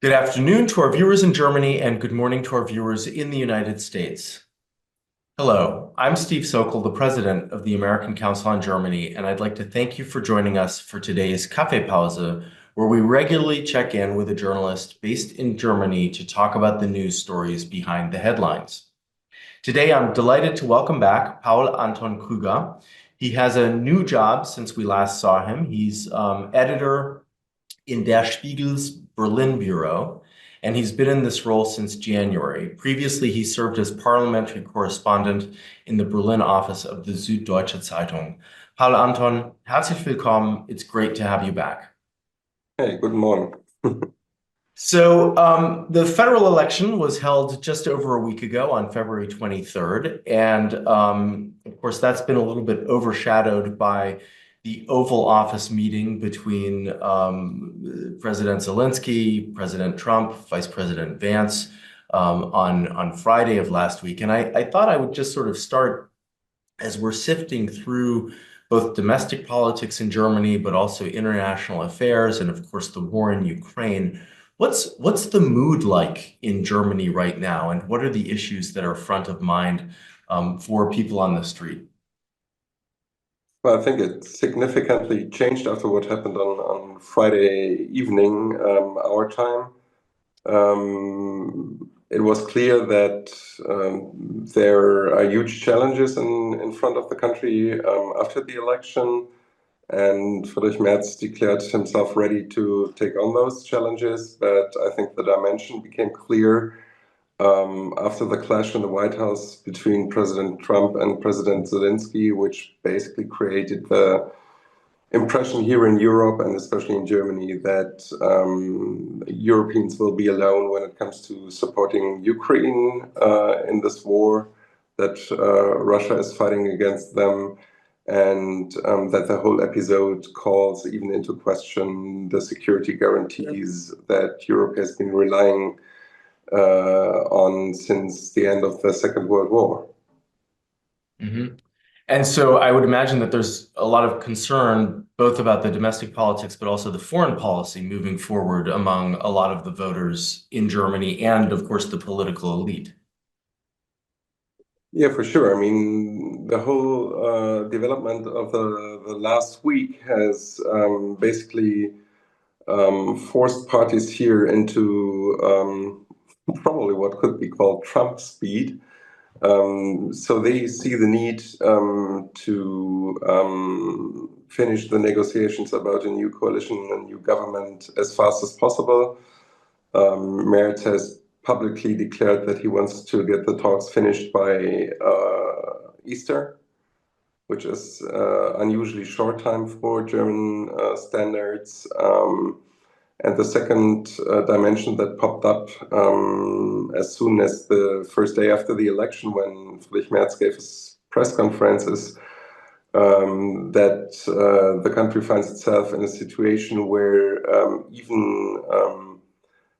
Good afternoon to our viewers in Germany and good morning to our viewers in the United States. Hello, I'm Steve Sokol, the president of the American Council on Germany, and I'd like to thank you for joining us for today's Kaffeepause, where we regularly check in with a journalist based in Germany to talk about the news stories behind the headlines. Today, I'm delighted to welcome back Paul-Anton Krüger. He has a new job since we last saw him. He's editor in Der Spiegel's Berlin bureau, and he's been in this role since January. Previously, he served as parliamentary correspondent in the Berlin office of the Süddeutsche Zeitung. Paul-Anton, herzlich willkommen. It's great to have you back. Hey, good morning. So the federal election was held just over a week ago on February 23rd. And of course, that's been a little bit overshadowed by the Oval Office meeting between President Zelensky, President Trump, Vice President Vance on Friday of last week. And I thought I would just sort of start as we're sifting through both domestic politics in Germany, but also international affairs, and of course, the war in Ukraine. What's the mood like in Germany right now, and what are the issues that are front of mind for people on the street? Well, I think it significantly changed after what happened on Friday evening, our time. It was clear that there are huge challenges in front of the country after the election, and Friedrich Merz declared himself ready to take on those challenges. But I think the dimension became clear after the clash in the White House between President Trump and President Zelensky, which basically created the impression here in Europe and especially in Germany that Europeans will be alone when it comes to supporting Ukraine in this war, that Russia is fighting against them, and that the whole episode calls even into question the security guarantees that Europe has been relying on since the end of the Second World War. Mm-hmm. And so I would imagine that there's a lot of concern both about the domestic politics, but also the foreign policy moving forward among a lot of the voters in Germany and, of course, the political elite. Yeah, for sure. I mean, the whole development of the last week has basically forced parties here into probably what could be called Trump speed. So they see the need to finish the negotiations about a new coalition, a new government as fast as possible. Merz has publicly declared that he wants to get the talks finished by Easter, which is unusually short time for German standards. And the second dimension that popped up as soon as the first day after the election, when Friedrich Merz gave his press conferences, that the country finds itself in a situation where even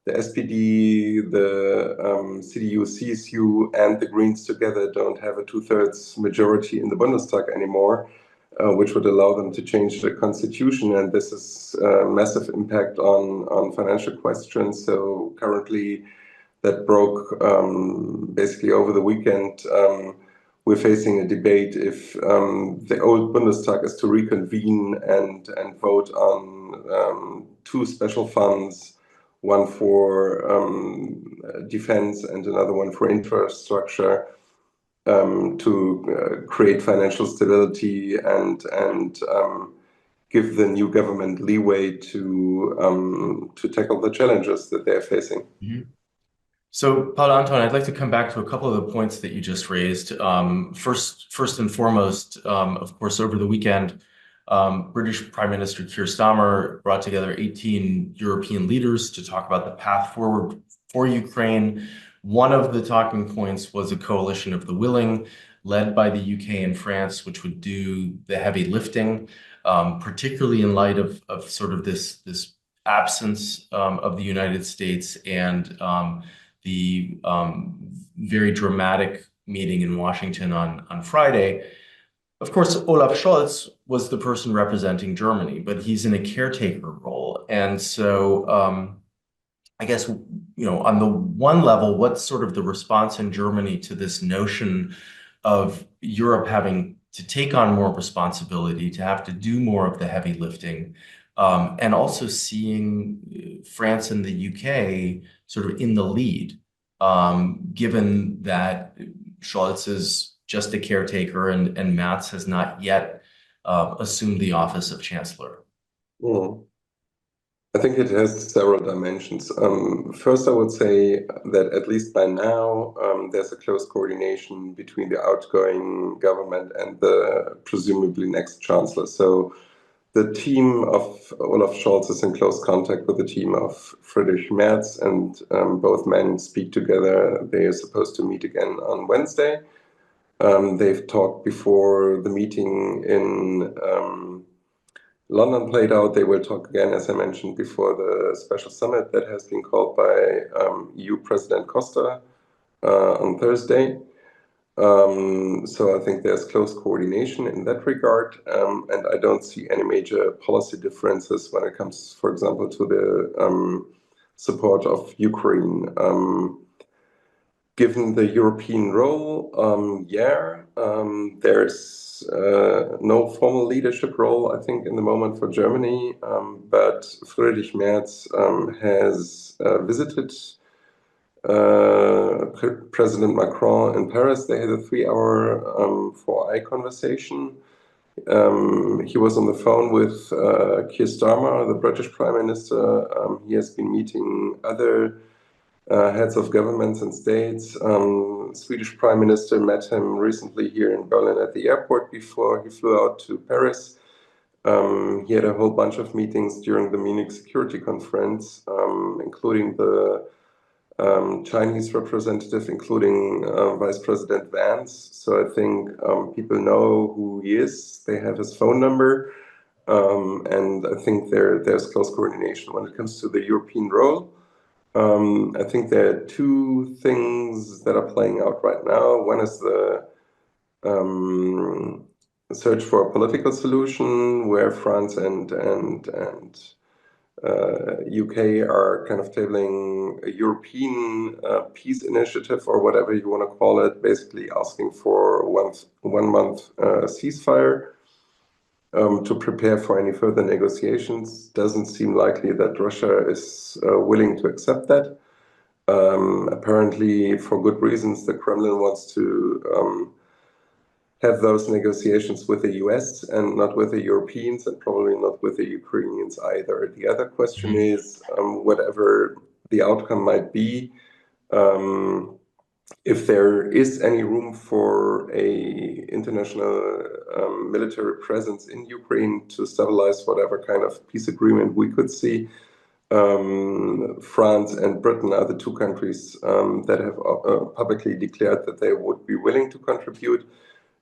the SPD, the CDU, CSU, and the Greens together don't have a two-thirds majority in the Bundestag anymore, which would allow them to change the constitution. And this is a massive impact on financial questions. So currently, that broke basically over the weekend. We're facing a debate if the old Bundestag is to reconvene and vote on two special funds, one for defense and another one for infrastructure, to create financial stability and give the new government leeway to tackle the challenges that they're facing. Mm-hmm. So, Paul-Anton, I'd like to come back to a couple of the points that you just raised. First and foremost, of course, over the weekend, British Prime Minister Keir Starmer brought together 18 European leaders to talk about the path forward for Ukraine. One of the talking points was a coalition of the willing, led by the UK and France, which would do the heavy lifting, particularly in light of sort of this absence of the United States and the very dramatic meeting in Washington on Friday. Of course, Olaf Scholz was the person representing Germany, but he's in a caretaker role. And so I guess, on the one level, what's sort of the response in Germany to this notion of Europe having to take on more responsibility, to have to do more of the heavy lifting, and also seeing France and the UK sort of in the lead, given that Scholz is just a caretaker and Merz has not yet assumed the office of Chancellor? Mm. I think it has several dimensions. First, I would say that at least by now, there's a close coordination between the outgoing government and the presumably next chancellor. So the team of Olaf Scholz is in close contact with the team of Friedrich Merz, and both men speak together. They are supposed to meet again on Wednesday. They've talked before the meeting in London played out. They will talk again, as I mentioned before, the special summit that has been called by EU President Costa on Thursday. So I think there's close coordination in that regard, and I don't see any major policy differences when it comes, for example, to the support of Ukraine. Given the European role, there's no formal leadership role, I think, in the moment for Germany, but Friedrich Merz has visited President Macron in Paris. They had a 3-hour 4-eye conversation. He was on the phone with Keir Starmer, the British Prime Minister. He has been meeting other heads of governments and states. Swedish Prime Minister met him recently here in Berlin at the airport before he flew out to Paris. He had a whole bunch of meetings during the Munich Security Conference, including the Chinese representative, including Vice President Vance. So I think people know who he is. They have his phone number. And I think there's close coordination when it comes to the European role. I think there are two things that are playing out right now. One is the search for a political solution where France and UK are kind of tabling a European peace initiative or whatever you want to call it, basically asking for one month ceasefire. To prepare for any further negotiations. Doesn't seem likely that Russia is willing to accept that. Apparently, for good reasons, the Kremlin wants to have those negotiations with the US and not with the Europeans, and probably not with the Ukrainians either. The other question is, whatever the outcome might be, if there is any room for a international military presence in Ukraine to stabilize whatever kind of peace agreement we could see, France and Britain are the two countries that have publicly declared that they would be willing to contribute.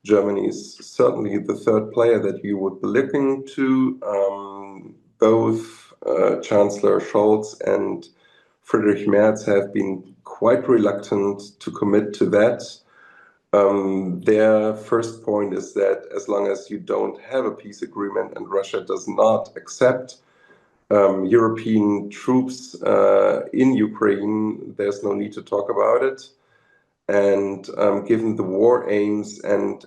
Germany is certainly the third player that you would be looking to. Both Chancellor Scholz and Friedrich Merz have been quite reluctant to commit to that. Their first point is that as long as you don't have a peace agreement and Russia does not accept European troops in Ukraine, there's no need to talk about it. And given the war aims and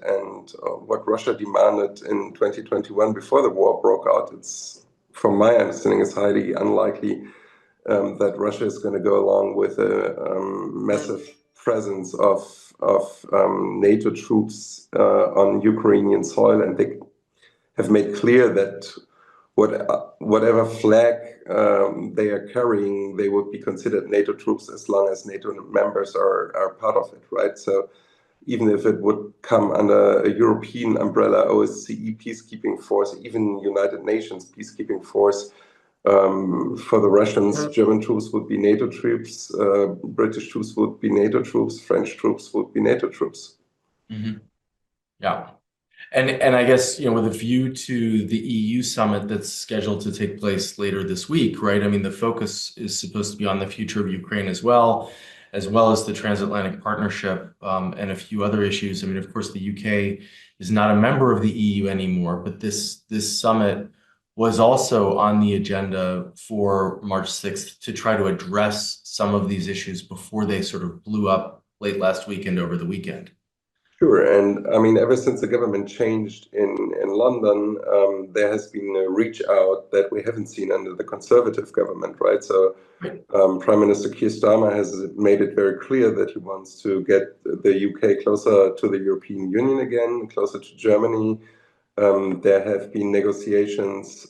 what Russia demanded in 2021 before the war broke out, it's, from my understanding, is highly unlikely that Russia is going to go along with a massive presence of NATO troops on Ukrainian soil, and they have made clear that whatever flag they are carrying, they would be considered NATO troops as long as NATO members are part of it, right? So even if it would come under a European umbrella, OSCE peacekeeping force, even United Nations peacekeeping force, for the Russians, German troops would be NATO troops, British troops would be NATO troops, French troops would be NATO troops. Mm-hmm. Yeah. And I guess, with a view to the EU summit that's scheduled to take place later this week, right? I mean, the focus is supposed to be on the future of Ukraine as well as the transatlantic partnership and a few other issues. I mean, of course, the UK is not a member of the EU anymore, but this summit was also on the agenda for March 6th to try to address some of these issues before they sort of blew up late last weekend over the weekend. Sure, and I mean, ever since the government changed in London, there has been a reach out that we haven't seen under the Conservative government, right? So, Right. Prime Minister Keir Starmer has made it very clear that he wants to get the UK closer to the European Union again, closer to Germany. There have been negotiations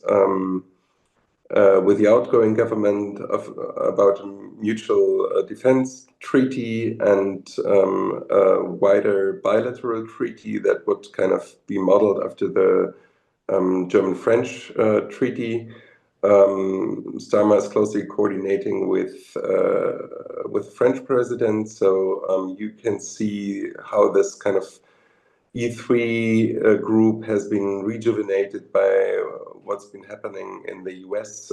with the outgoing government about a mutual defense treaty and a wider bilateral treaty that would kind of be modeled after the German-French treaty. Starmer is closely coordinating with French president, so you can see how this kind of E3 group has been rejuvenated by what's been happening in the US.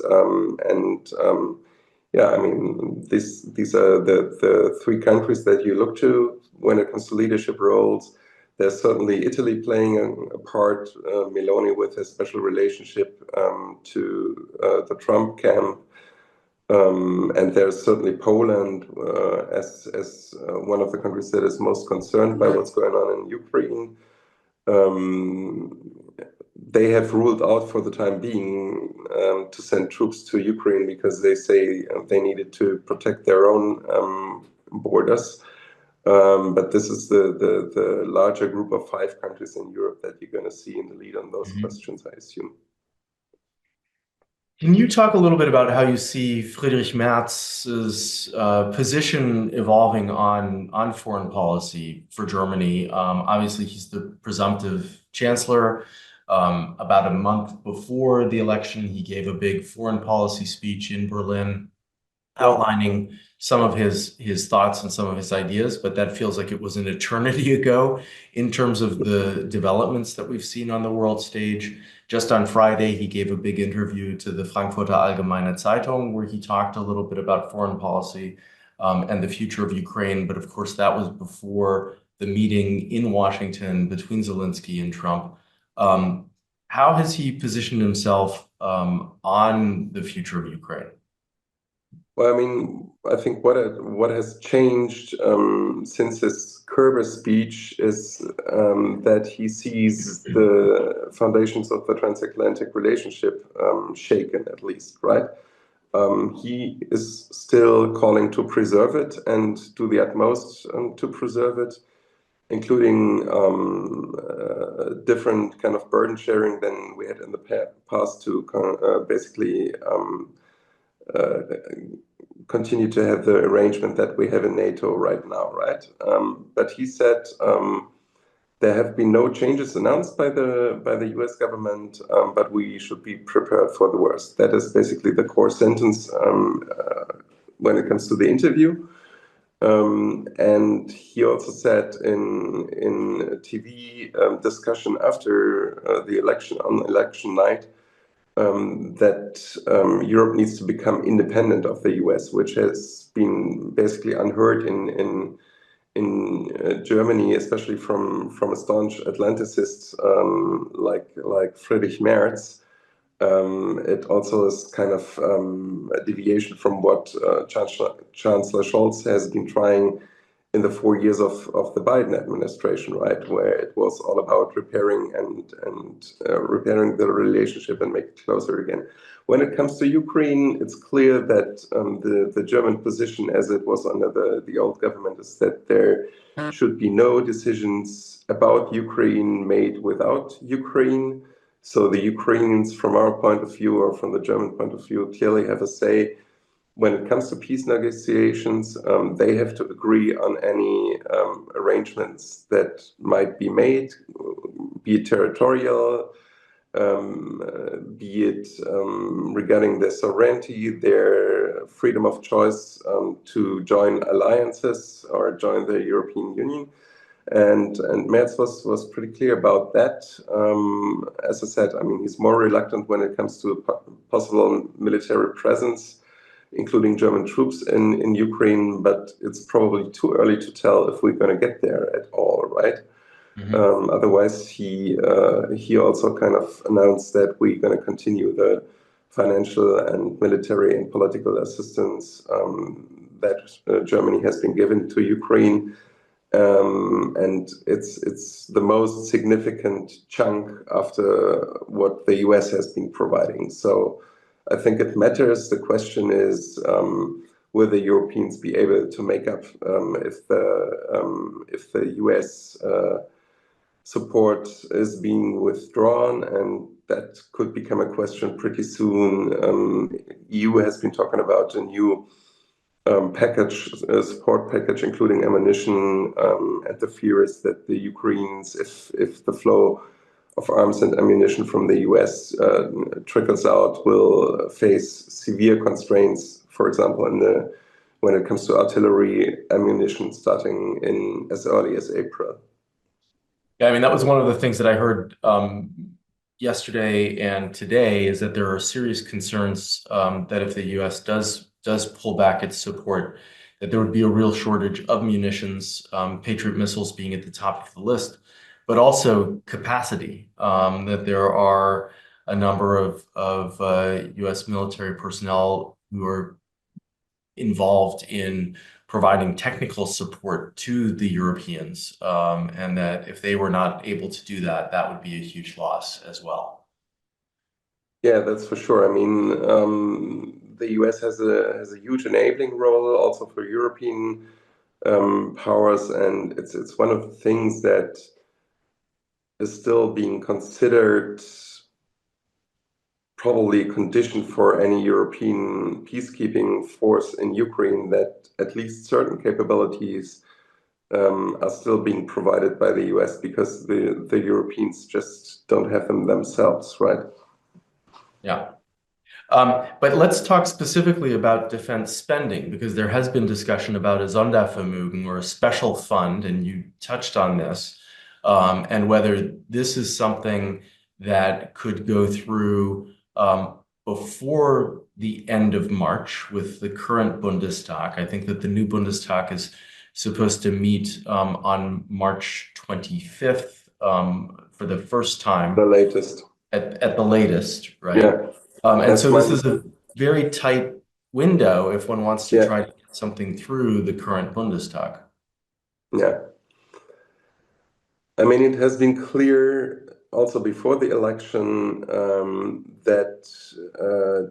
Yeah, I mean, these are the three countries that you look to when it comes to leadership roles. There's certainly Italy playing a part, Meloni with a special relationship to the Trump camp. And there's certainly Poland as one of the countries that is most concerned by what's going on in Ukraine. They have ruled out for the time being to send troops to Ukraine because they say they needed to protect their own borders. But this is the larger group of 5 countries in Europe that you're going to see in the lead on those questions, I assume. Can you talk a little bit about how you see Friedrich Merz's position evolving on foreign policy for Germany? Obviously, he's the presumptive chancellor. About a month before the election, he gave a big foreign policy speech in Berlin, outlining some of his thoughts and some of his ideas, but that feels like it was an eternity ago in terms of the developments that we've seen on the world stage. Just on Friday, he gave a big interview to the Frankfurter Allgemeine Zeitung, where he talked a little bit about foreign policy and the future of Ukraine. But of course, that was before the meeting in Washington between Zelensky and Trump. How has he positioned himself on the future of Ukraine? Well, I mean, I think what has changed since his Kerber speech is that he sees the foundations of the transatlantic relationship shaken, at least, right? He is still calling to preserve it and do the utmost to preserve it, including different kind of burden sharing than we had in the past to basically continue to have the arrangement that we have in NATO right now, right? But he said there have been no changes announced by the US government, but we should be prepared for the worst. That is basically the core sentence when it comes to the interview. And he also said in a TV discussion after the election, on election night, that Europe needs to become independent of the US, which has been basically unheard in Germany, especially from a staunch Atlanticist like Friedrich Merz. It also is kind of a deviation from what Chancellor Scholz has been trying in the 4 years of the Biden administration, right, where it was all about repairing and repairing the relationship and make it closer again. When it comes to Ukraine, it's clear that the German position, as it was under the old government, is that there should be no decisions about Ukraine made without Ukraine. So the Ukrainians, from our point of view, or from the German point of view, clearly have a say. When it comes to peace negotiations, they have to agree on any arrangements that might be made, be it territorial, be it regarding their sovereignty, their freedom of choice to join alliances or join the European Union. And Merz was pretty clear about that. As I said, I mean, he's more reluctant when it comes to a possible military presence, including German troops in Ukraine, but it's probably too early to tell if we're going to get there at all, right? Otherwise, he also kind of announced that we're going to continue the financial and military and political assistance that Germany has been given to Ukraine. And it's the most significant chunk after what the US has been providing. So I think it matters. The question is, will the Europeans be able to make up if the US support is being withdrawn? And that could become a question pretty soon. EU has been talking about a new support package, including ammunition, and the fear is that the Ukrainians, if the flow of arms and ammunition from the US trickles out, will face severe constraints, for example, when it comes to artillery ammunition starting in as early as April. Yeah, I mean, that was one of the things that I heard yesterday and today, is that there are serious concerns that if the US does pull back its support, that there would be a real shortage of munitions, Patriot missiles being at the top of the list, but also capacity, that there are a number of US military personnel who are involved in providing technical support to the Europeans, and that if they were not able to do that, that would be a huge loss as well. Yeah, that's for sure. I mean, the US has a huge enabling role also for European powers, and it's one of the things that is still being considered probably a condition for any European peacekeeping force in Ukraine, that at least certain capabilities are still being provided by the US, because the Europeans just don't have them themselves, right? Yeah. But let's talk specifically about defense spending, because there has been discussion about a Sondervermögen, or a special fund, and you touched on this, and whether this is something that could go through before the end of March with the current Bundestag. I think that the new Bundestag is supposed to meet on March 25th for the first time. The latest. At the latest, right? Yeah. And so this is a very tight window if one wants to try to get something through the current Bundestag. Yeah. I mean, it has been clear also before the election that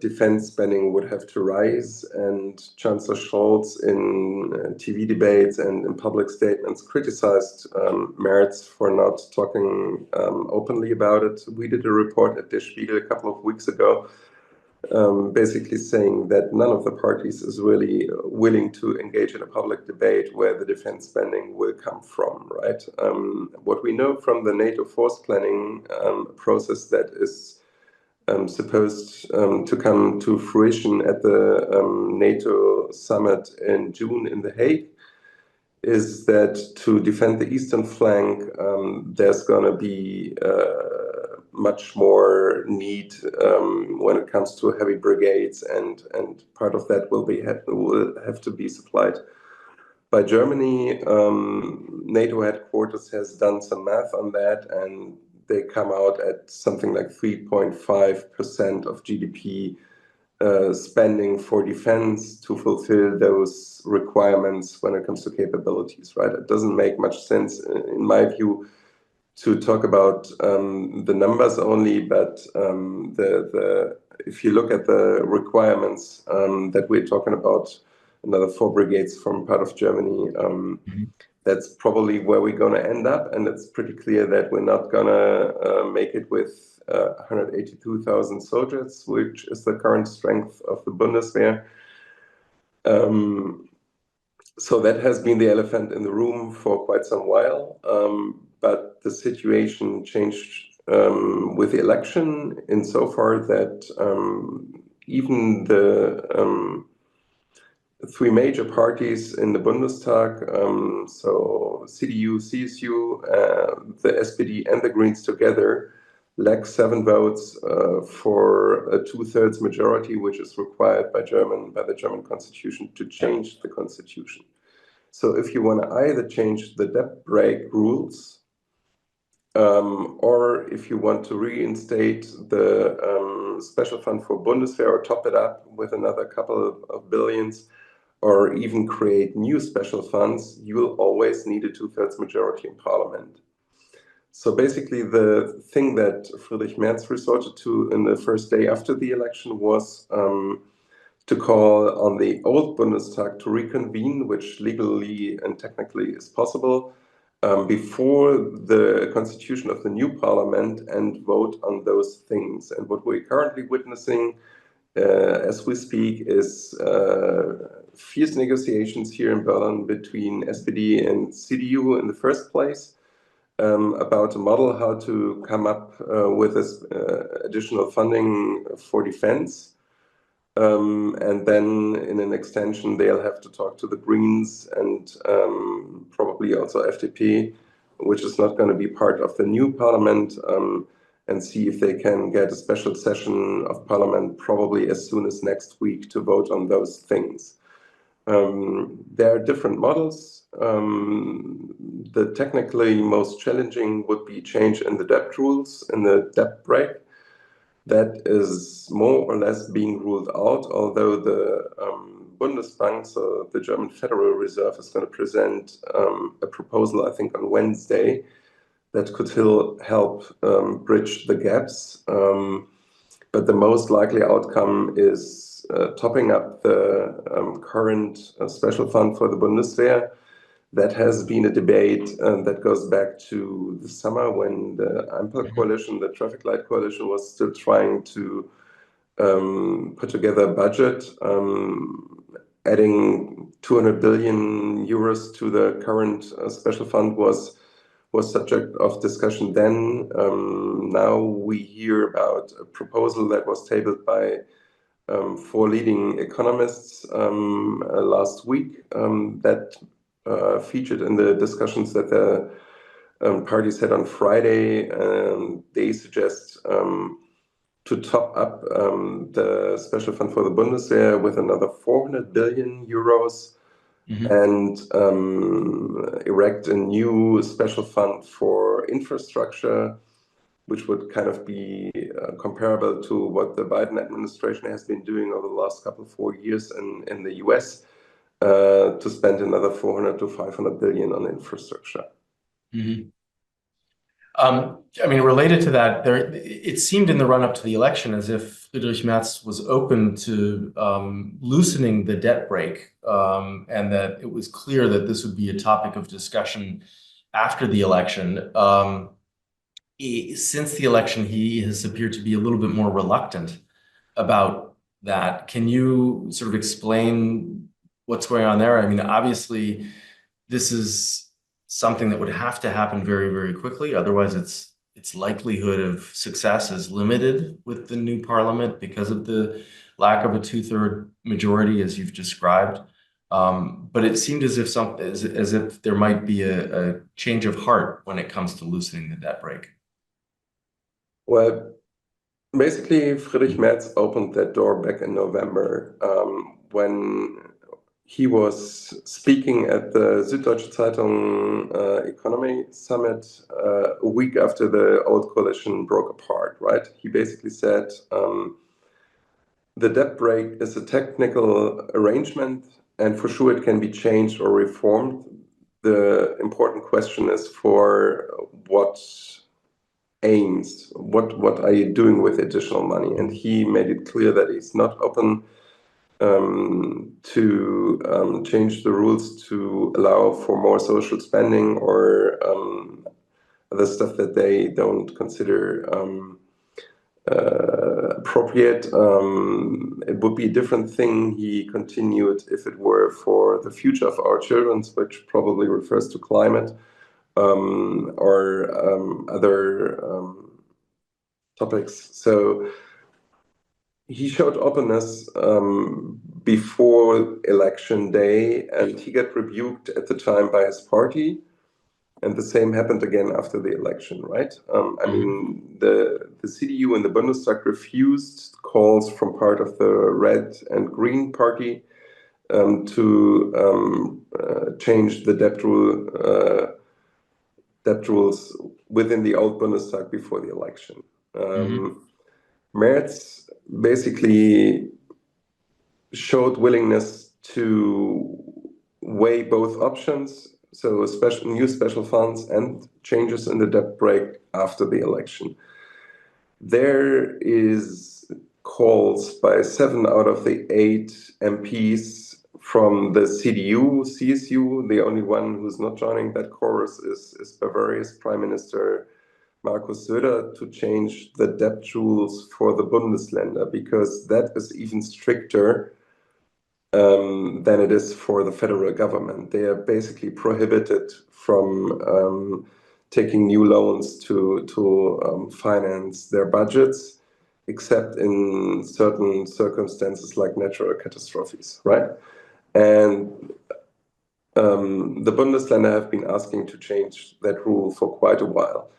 defense spending would have to rise, and Chancellor Scholz in TV debates and in public statements criticized Merz for not talking openly about it. We did a report at Der Spiegel a couple of weeks ago, basically saying that none of the parties is really willing to engage in a public debate where the defense spending will come from, right? What we know from the NATO force planning process that is supposed to come to fruition at the NATO summit in June in The Hague is that to defend the eastern flank, there's going to be much more need when it comes to heavy brigades, and part of that will have to be supplied by Germany. NATO headquarters has done some math on that, and they come out at something like 3.5% of GDP spending for defense to fulfill those requirements when it comes to capabilities, right? It doesn't make much sense, in my view, to talk about the numbers only, but if you look at the requirements that we're talking about, another 4 brigades from part of Germany, that's probably where we're going to end up, and it's pretty clear that we're not going to make it with 182,000 soldiers, which is the current strength of the Bundeswehr. So that has been the elephant in the room for quite some while. But the situation changed with the election insofar that even the 3 major parties in the Bundestag, so CDU, CSU, the SPD and the Greens together, lack 7 votes for a 2/3 majority, which is required by the German constitution to change the constitution. So if you want to either change the debt brake rules Or if you want to reinstate the special fund for Bundeswehr or top it up with another couple of billions, or even create new special funds, you will always need a two-thirds majority in parliament. So basically, the thing that Friedrich Merz resorted to in the first day after the election was to call on the old Bundestag to reconvene, which legally and technically is possible, before the constitution of the new parliament, and vote on those things. And what we're currently witnessing as we speak is fierce negotiations here in Berlin between SPD and CDU in the first place about a model how to come up with this additional funding for defense. And then in an extension, they'll have to talk to the Greens and probably also FDP, which is not going to be part of the new parliament, and see if they can get a special session of parliament probably as soon as next week to vote on those things. There are different models. The technically most challenging would be change in the debt rules, in the debt brake. That is more or less being ruled out, although the Bundesbank, so the German Federal Reserve, is going to present a proposal, I think, on Wednesday that could help bridge the gaps. But the most likely outcome is topping up the current special fund for the Bundeswehr. That has been a debate that goes back to the summer when the Ampel coalition, the traffic light coalition, was still trying to put together a budget. Adding 200 billion euros to the current special fund was subject of discussion then. Now we hear about a proposal that was tabled by 4 leading economists last week that featured in the discussions that the parties had on Friday. They suggest to top up the special fund for the Bundeswehr with another 400 billion euros and erect a new special fund for infrastructure, which would kind of be comparable to what the Biden administration has been doing over the last couple of 4 years in the US. To spend another 400 to 500 billion on infrastructure. I mean, related to that, it seemed in the run-up to the election as if Friedrich Merz was open to loosening the debt brake, and that it was clear that this would be a topic of discussion after the election. Since the election, he has appeared to be a little bit more reluctant about that. Can you sort of explain what's going on there? I mean, obviously, this is something that would have to happen very, very quickly. Otherwise, its likelihood of success is limited with the new parliament because of the lack of a two-third majority, as you've described. But it seemed as if there might be a change of heart when it comes to loosening the debt brake. Well, basically, Friedrich Merz opened that door back in November when he was speaking at the Süddeutsche Zeitung Economy Summit a week after the old coalition broke apart, right? He basically said the debt brake is a technical arrangement, and for sure it can be changed or reformed. The important question is for what aims, what are you doing with additional money? And he made it clear that he's not open to change the rules to allow for more social spending or other stuff that they don't consider appropriate. It would be a different thing, he continued, if it were for the future of our children, which probably refers to climate or other topics. So he showed openness before election day, and he got rebuked at the time by his party. And the same happened again after the election, right? I mean, the CDU and the Bundestag refused calls from part of the Red and Green Party to change the debt rules within the old Bundestag before the election. Mm-hmm. Merz basically showed willingness to weigh both options, so new special funds and changes in the debt brake after the election. There is calls by 7 out of the 8 MPs from the CDU, CSU. The only one who's not joining that chorus is Bavaria's Prime Minister Markus Söder to change the debt rules for the Bundesländer, because that is even stricter than it is for the federal government. They are basically prohibited from taking new loans to finance their budgets, except in certain circumstances like natural catastrophes, right? And the Bundesländer have been asking to change that rule for quite a while.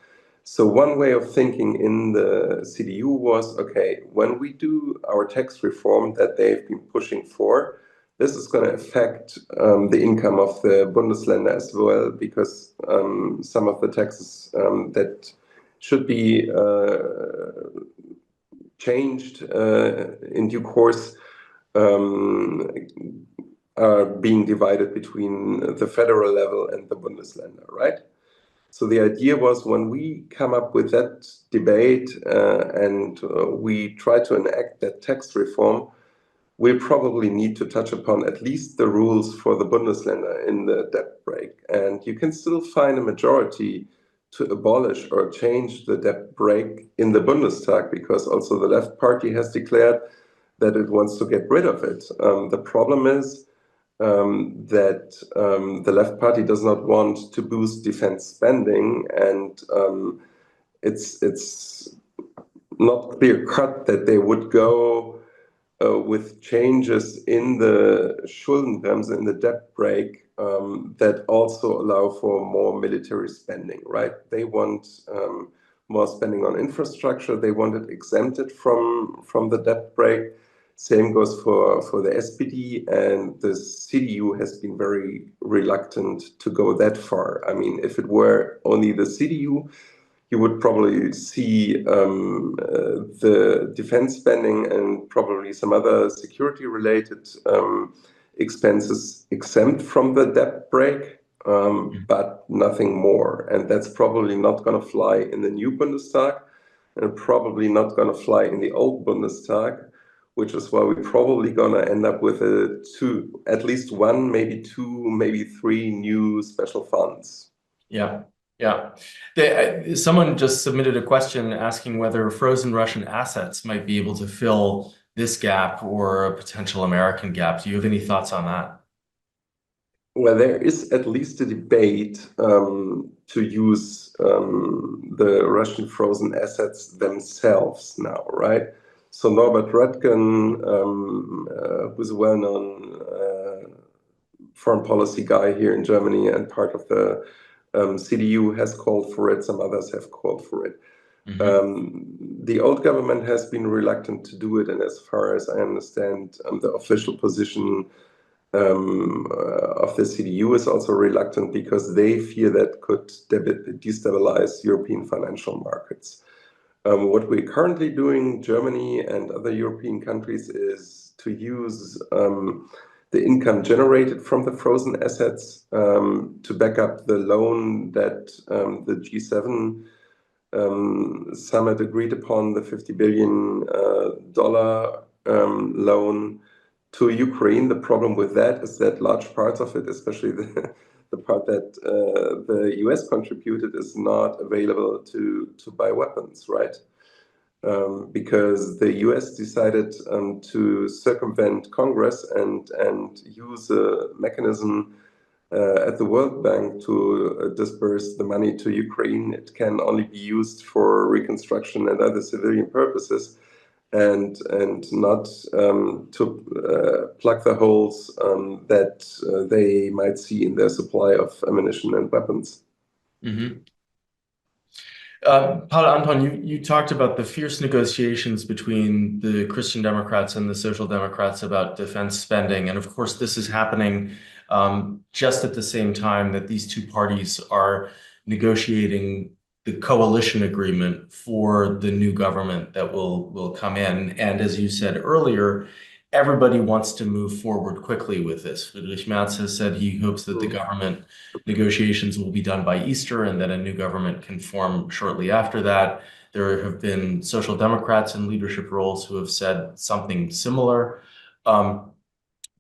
So one way of thinking in the CDU was, okay, when we do our tax reform that they've been pushing for, this is going to affect the income of the Bundesländer as well, because some of the taxes that should be changed in due course are being divided between the federal level and the Bundesländer, right? So the idea was, when we come up with that debate and we try to enact that tax reform, we probably need to touch upon at least the rules for the Bundesländer in the debt brake. And you can still find a majority to abolish or change the debt brake in the Bundestag, because also the left party has declared that it wants to get rid of it. The problem is that the left party does not want to boost defense spending, and it's not clear cut that they would go with changes in the Schuldenbremse, in the debt brake, that also allow for more military spending, right? They want more spending on infrastructure. They want it exempted from the debt brake. Same goes for the SPD, and the CDU has been very reluctant to go that far. I mean, if it were only the CDU, you would probably see the defense spending and probably some other security-related expenses exempt from the debt brake, but nothing more. And that's probably not going to fly in the new Bundestag, and probably not going to fly in the old Bundestag, which is why we're probably going to end up with at least one, maybe two, maybe three new special funds. Yeah. Yeah. Someone just submitted a question asking whether frozen Russian assets might be able to fill this gap or a potential American gap. Do you have any thoughts on that? Well, there is at least a debate to use the Russian frozen assets themselves now, right? So Norbert Röttgen, who's a well-known foreign policy guy here in Germany and part of the CDU, has called for it. Some others have called for it. The old government has been reluctant to do it, and as far as I understand, the official position of the CDU is also reluctant, because they fear that could destabilize European financial markets. What we're currently doing, Germany and other European countries, is to use the income generated from the frozen assets to back up the loan that the G7 summit agreed upon, the $50 billion loan to Ukraine. The problem with that is that large parts of it, especially the part that the US contributed, is not available to buy weapons, right? Because the US decided to circumvent Congress and use a mechanism at the World Bank to disperse the money to Ukraine. It can only be used for reconstruction and other civilian purposes, and not to plug the holes that they might see in their supply of ammunition and weapons. Paul-Anton, you talked about the fierce negotiations between the Christian Democrats and the Social Democrats about defense spending. And of course, this is happening just at the same time that these two parties are negotiating the coalition agreement for the new government that will come in. And as you said earlier, everybody wants to move forward quickly with this. Friedrich Merz has said he hopes that the government negotiations will be done by Easter and that a new government can form shortly after that. There have been social democrats in leadership roles who have said something similar.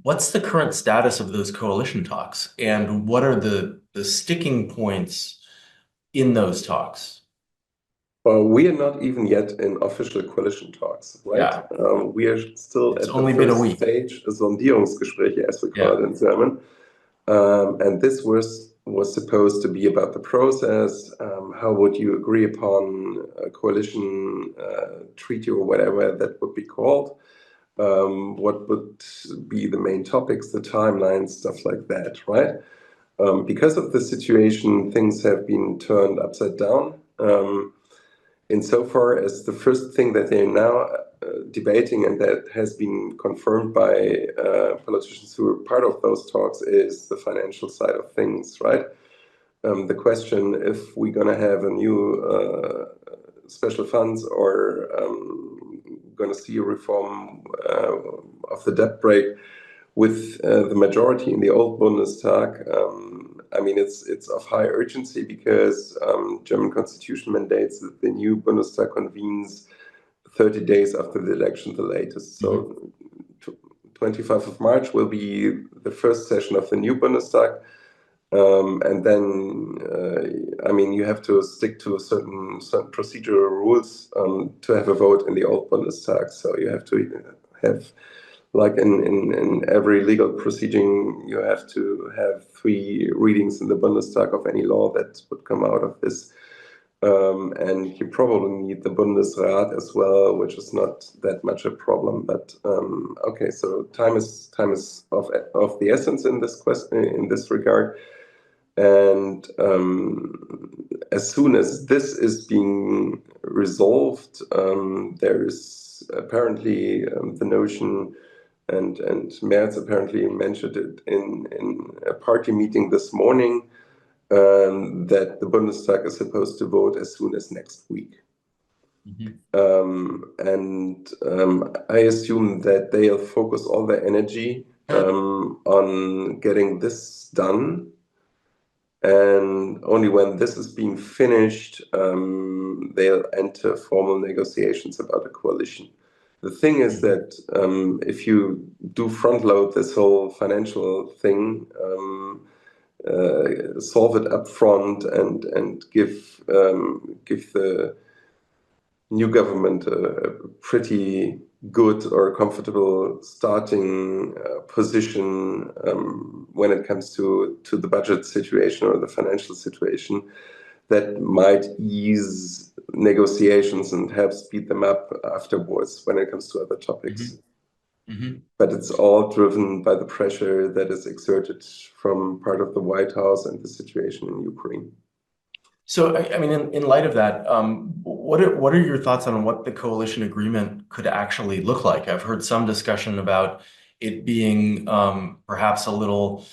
What's the current status of those coalition talks, and what are the sticking points in those talks? Well, we are not even yet in official coalition talks, right? Yeah. We are still It's at the only been a first week. stage, Sondierungsgespräche, as we call it in German. And this was supposed to be about the process. How would you agree upon a coalition treaty or whatever that would be called? What would be the main topics, the timelines, stuff like that, right? Because of the situation, things have been turned upside down. Insofar as the first thing that they're now debating, and that has been confirmed by politicians who are part of those talks, is the financial side of things, right? The question if we're going to have a new special funds or going to see a reform of the debt brake with the majority in the old Bundestag. I mean, it's of high urgency because German constitution mandates that the new Bundestag convenes 30 days after the election, the latest. So 25th of March will be the first session of the new Bundestag. And then, I mean, you have to stick to certain procedural rules to have a vote in the old Bundestag. So you have to have, like in every legal proceeding, you have to have 3 readings in the Bundestag of any law that would come out of this. And you probably need the Bundesrat as well, which is not that much a problem. But okay, so time is of the essence in this in this regard. And as soon as this is being resolved, there is apparently the notion, and Merz apparently mentioned it in a party meeting this morning, that the Bundestag is supposed to vote as soon as next week. I assume that they'll focus all their energy on getting this done. And only when this is being finished, they'll enter formal negotiations about a coalition. The thing is that if you do front load this whole financial thing, solve it up front and give the new government a pretty good or comfortable starting position when it comes to the budget situation or the financial situation, that might ease negotiations and help speed them up afterwards when it comes to other topics. But it's all driven by the pressure that is exerted from part of the White House and the situation in Ukraine. So, I mean, in light of that, what are your thoughts on what the coalition agreement could actually look like? I've heard some discussion about it being perhaps a little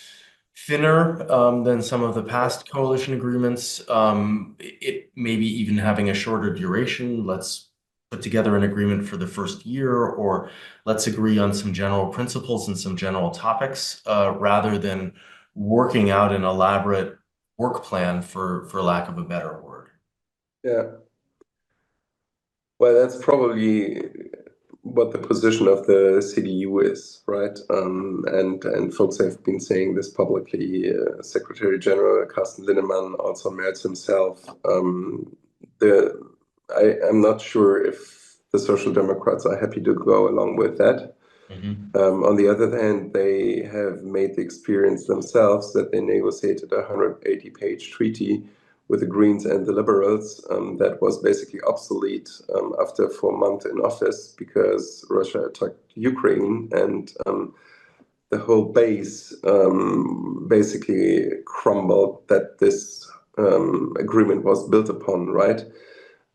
thinner than some of the past coalition agreements. It maybe even having a shorter duration. Let's put together an agreement for the first year, or let's agree on some general principles and some general topics, rather than working out an elaborate work plan, for lack of a better word. Yeah. Well, that's probably what the position of the CDU is, right? And folks have been saying this publicly. Secretary General Carsten Linnemann, also Merz himself. I'm not sure if the Social Democrats are happy to go along with that. On the other hand, they have made the experience themselves that they negotiated a 180-page treaty with the Greens and the Liberals that was basically obsolete after 4 months in office because Russia attacked Ukraine, and the whole base basically crumbled that this agreement was built upon, right?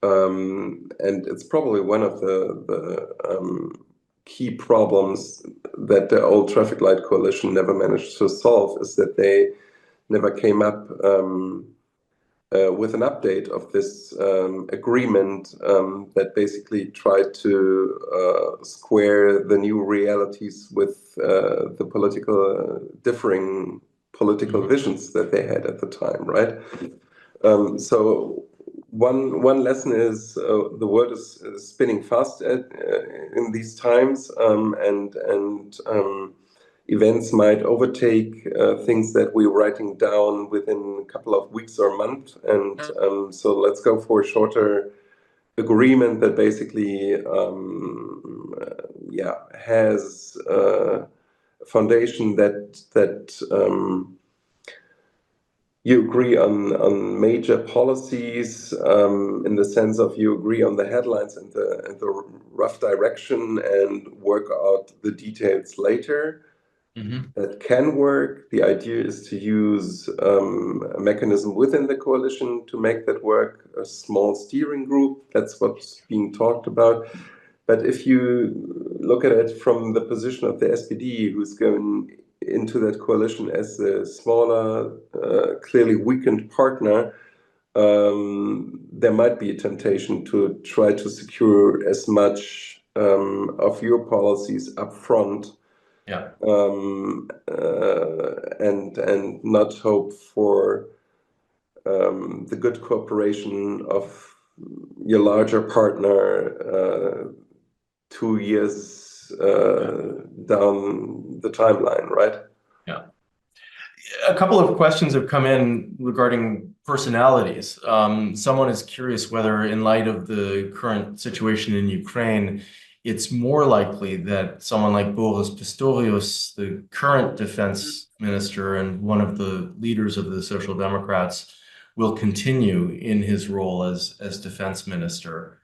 And it's probably one of the key problems that the old traffic light coalition never managed to solve, is that they never came up with an update of this agreement that basically tried to square the new realities with the differing political visions that they had at the time, right? So one lesson is the world is spinning fast in these times, and events might overtake things that we're writing down within a couple of weeks or months. And so let's go for a shorter agreement that basically has a foundation that you agree on major policies, in the sense of you agree on the headlines and the rough direction and work out the details later. That can work. The idea is to use a mechanism within the coalition to make that work, a small steering group. That's what's being talked about. But if you look at it from the position of the SPD, who's going into that coalition as a smaller, clearly weakened partner, there might be a temptation to try to secure as much of your policies up front. Yeah. And not hope for the good cooperation of your larger partner 2 years down the timeline, right? Yeah. A couple of questions have come in regarding personalities. Someone is curious whether, in light of the current situation in Ukraine, it's more likely that someone like Boris Pistorius, the current defense minister and one of the leaders of the Social Democrats, will continue in his role as defense minister.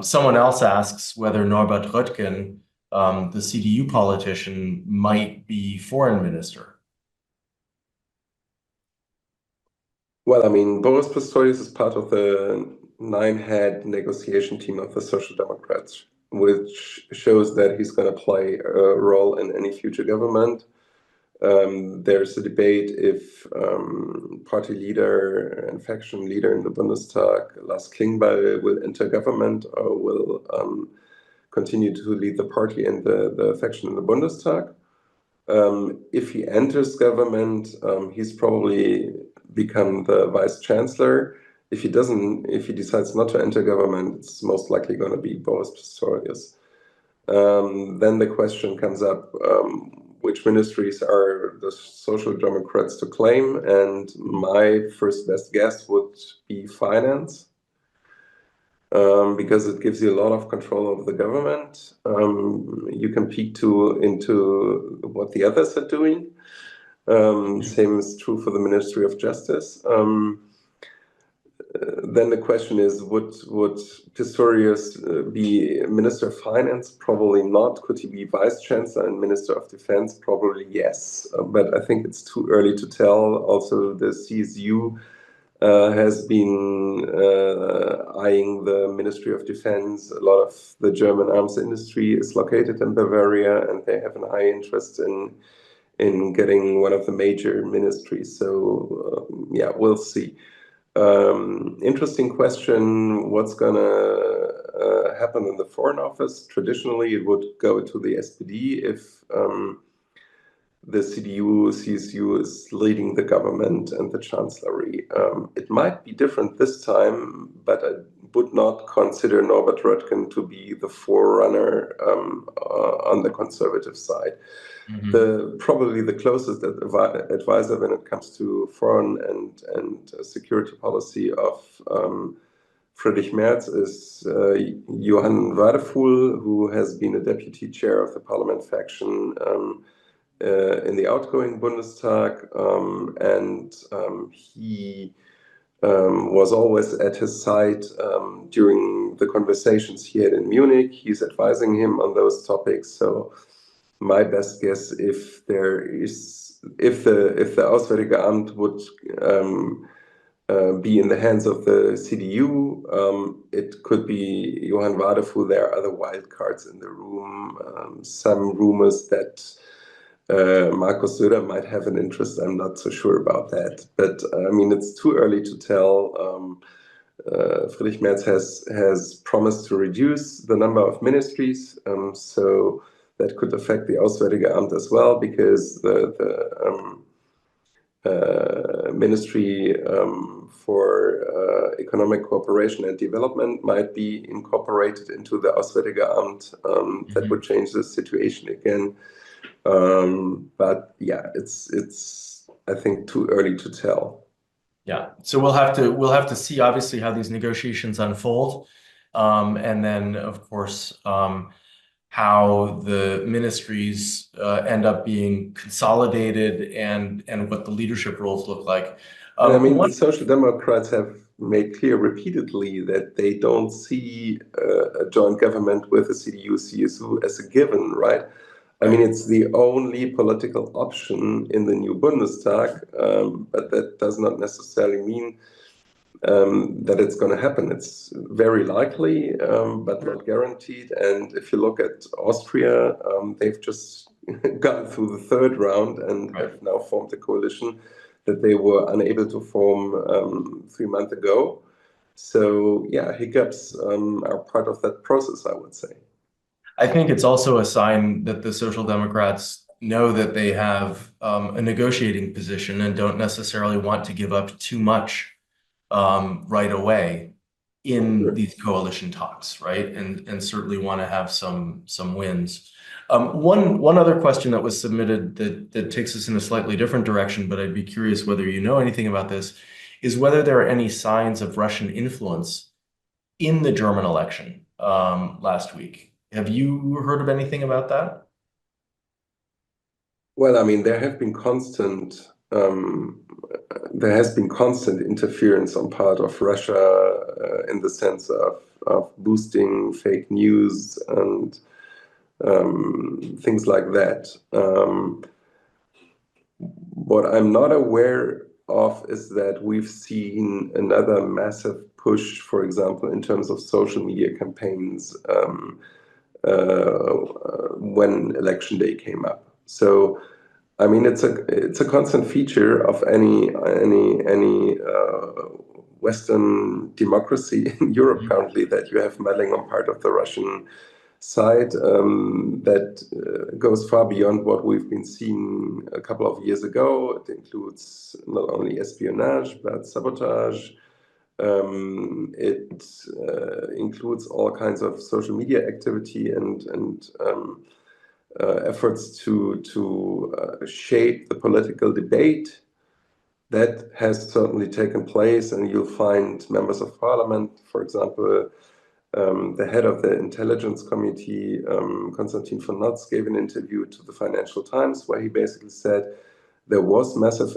Someone else asks whether Norbert Röttgen, the CDU politician, might be foreign minister. Well, I mean, Boris Pistorius is part of the 9-head negotiation team of the Social Democrats, which shows that he's going to play a role in any future government. There's a debate if party leader and faction leader in the Bundestag, Lars Klingbeil, will enter government or will continue to lead the party and the faction in the Bundestag. If he enters government, he's probably become the vice chancellor. If he decides not to enter government, it's most likely going to be Boris Pistorius. Then the question comes up, which ministries are the Social Democrats to claim? And my first best guess would be finance, because it gives you a lot of control over the government. You can peek into what the others are doing. Same is true for the Ministry of Justice. Then the question is, would Pistorius be Minister of Finance? Probably not. Could he be Vice Chancellor and Minister of Defense? Probably yes. But I think it's too early to tell. Also, the CSU has been eyeing the Ministry of Defense. A lot of the German arms industry is located in Bavaria, and they have an high interest in getting one of the major ministries. So yeah, we'll see. Interesting question. What's gonna happen in the Foreign Office? Traditionally, it would go to the SPD if the CDU-CSU is leading the government and the chancellery. It might be different this time, but I would not consider Norbert Röttgen to be the forerunner on the conservative side. Probably the closest advisor when it comes to foreign and security policy of Friedrich Merz is Johann Wadefuhl, who has been a deputy chair of the parliament faction in the outgoing Bundestag, and he was always at his side during the conversations he had in Munich. He's advising him on those topics. So my best guess, if the Auswärtige Amt would be in the hands of the CDU, it could be Johann Wadefuhl. There are other wild cards in the room. Some rumors that Markus Söder might have an interest. I'm not so sure about that. But I mean, it's too early to tell. Friedrich Merz has promised to reduce the number of ministries, so that could affect the Auswärtige Amt as well, because the Ministry for Economic Cooperation and Development might be incorporated into the Auswärtige Amt. That would change the situation again. But yeah, it's I think too early to tell. Yeah, so we'll have to see obviously how these negotiations unfold, and then of course how the ministries end up being consolidated and what the leadership roles look like. I mean, the Social Democrats have made clear repeatedly that they don't see a joint government with the CDU-CSU as a given, right? I mean, it's the only political option in the new Bundestag, but that does not necessarily mean that it's going to happen. It's very likely, but not guaranteed. And if you look at Austria, they've just gone through the third round and have now formed a coalition that they were unable to form 3 months ago. So yeah, hiccups are part of that process, I would say. I think it's also a sign that the Social Democrats know that they have a negotiating position and don't necessarily want to give up too much right away in these coalition talks, right? And certainly want to have some wins. One other question that was submitted that takes us in a slightly different direction, but I'd be curious whether you know anything about this, is whether there are any signs of Russian influence in the German election last week. Have you heard of anything about that? Well, I mean, there has been constant interference on part of Russia in the sense of boosting fake news and things like that. What I'm not aware of is that we've seen another massive push, for example, in terms of social media campaigns when election day came up. So, I mean, it's a constant feature of any Western democracy in Europe currently, that you have meddling on part of the Russian side that goes far beyond what we've been seeing a couple of years ago. It includes not only espionage but sabotage. It includes all kinds of social media activity and efforts to shape the political debate. That has certainly taken place, and you'll find members of parliament, for example, the head of the intelligence committee, Konstantin von Notz, gave an interview to the Financial Times where he basically said there was massive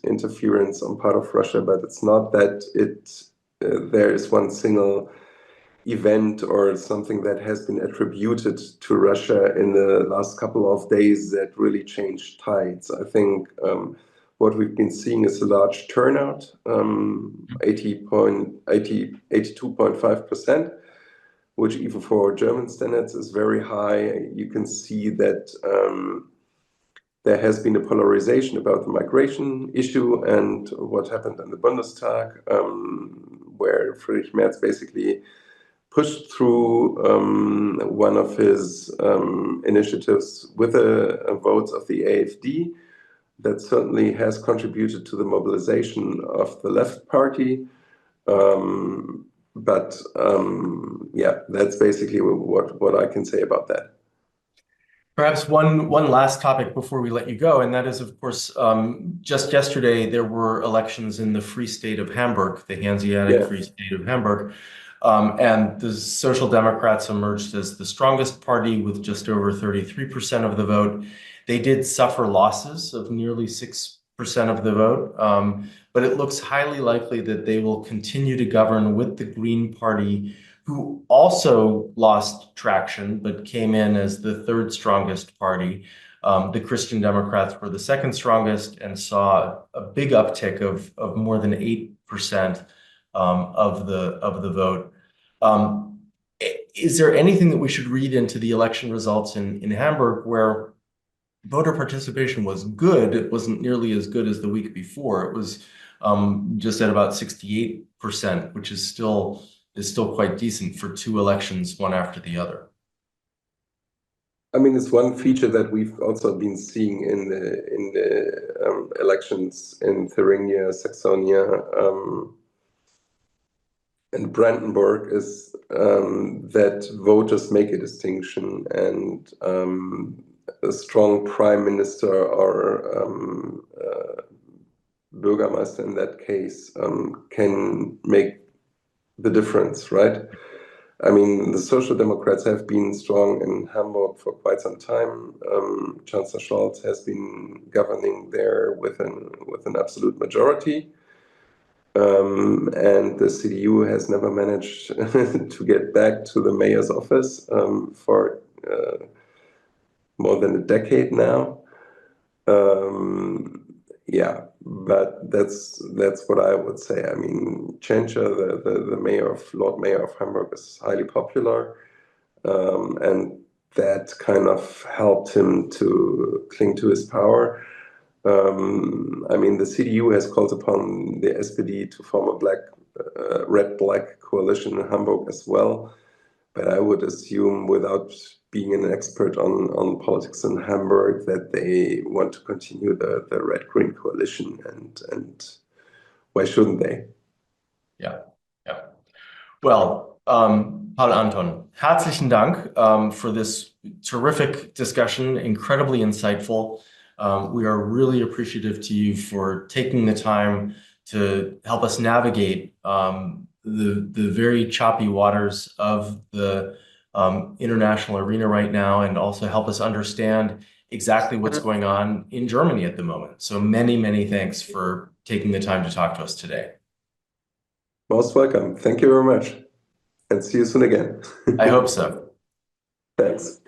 interference on part of Russia, but it's not that there is one single event or something that has been attributed to Russia in the last couple of days that really changed tides. I think what we've been seeing is a large turnout, 82.5%, which even for German standards is very high. You can see that there has been a polarization about the migration issue and what happened in the Bundestag, where Friedrich Merz basically pushed through one of his initiatives with the votes of the AfD. That certainly has contributed to the mobilization of the left party. Yeah, that's basically what I can say about that. Perhaps one last topic before we let you go, and that is, of course, just yesterday there were elections in the Free State of Hamburg, the Hanseatic Free State of Hamburg, and the Social Democrats emerged as the strongest party with just over 33% of the vote. They did suffer losses of nearly 6% of the vote, but it looks highly likely that they will continue to govern with the Green Party, who also lost traction but came in as the third strongest party. The Christian Democrats were the second strongest and saw a big uptick of more than 8% of the vote. Is there anything that we should read into the election results in Hamburg where voter participation was good. It wasn't nearly as good as the week before. It was just at about 68%, which is still quite decent for two elections, one after the other. I mean, it's one feature that we've also been seeing in the elections in Thuringia, Saxonia, and Brandenburg is that voters make a distinction, and a strong prime minister or Bürgermeister in that case can make the difference, right? I mean, the Social Democrats have been strong in Hamburg for quite some time. Chancellor Scholz has been governing there with an absolute majority. And the CDU has never managed to get back to the mayor's office for more than a decade now. Yeah, but that's what I would say. I mean, Tschentscher, the Lord Mayor of Hamburg, is highly popular, and that kind of helped him to cling to his power. I mean, the CDU has called upon the SPD to form a red-black coalition in Hamburg as well. But I would assume, without being an expert on politics in Hamburg, that they want to continue the red-green coalition, and why shouldn't they? Yeah, yeah. Well, Paul-Anton, herzlichen Dank for this terrific discussion, incredibly insightful. We are really appreciative to you for taking the time to help us navigate the very choppy waters of the international arena right now, and also help us understand exactly what's going on in Germany at the moment. So many, many thanks for taking the time to talk to us today. Most welcome. Thank you very much. And see you soon again. I hope so. Thanks.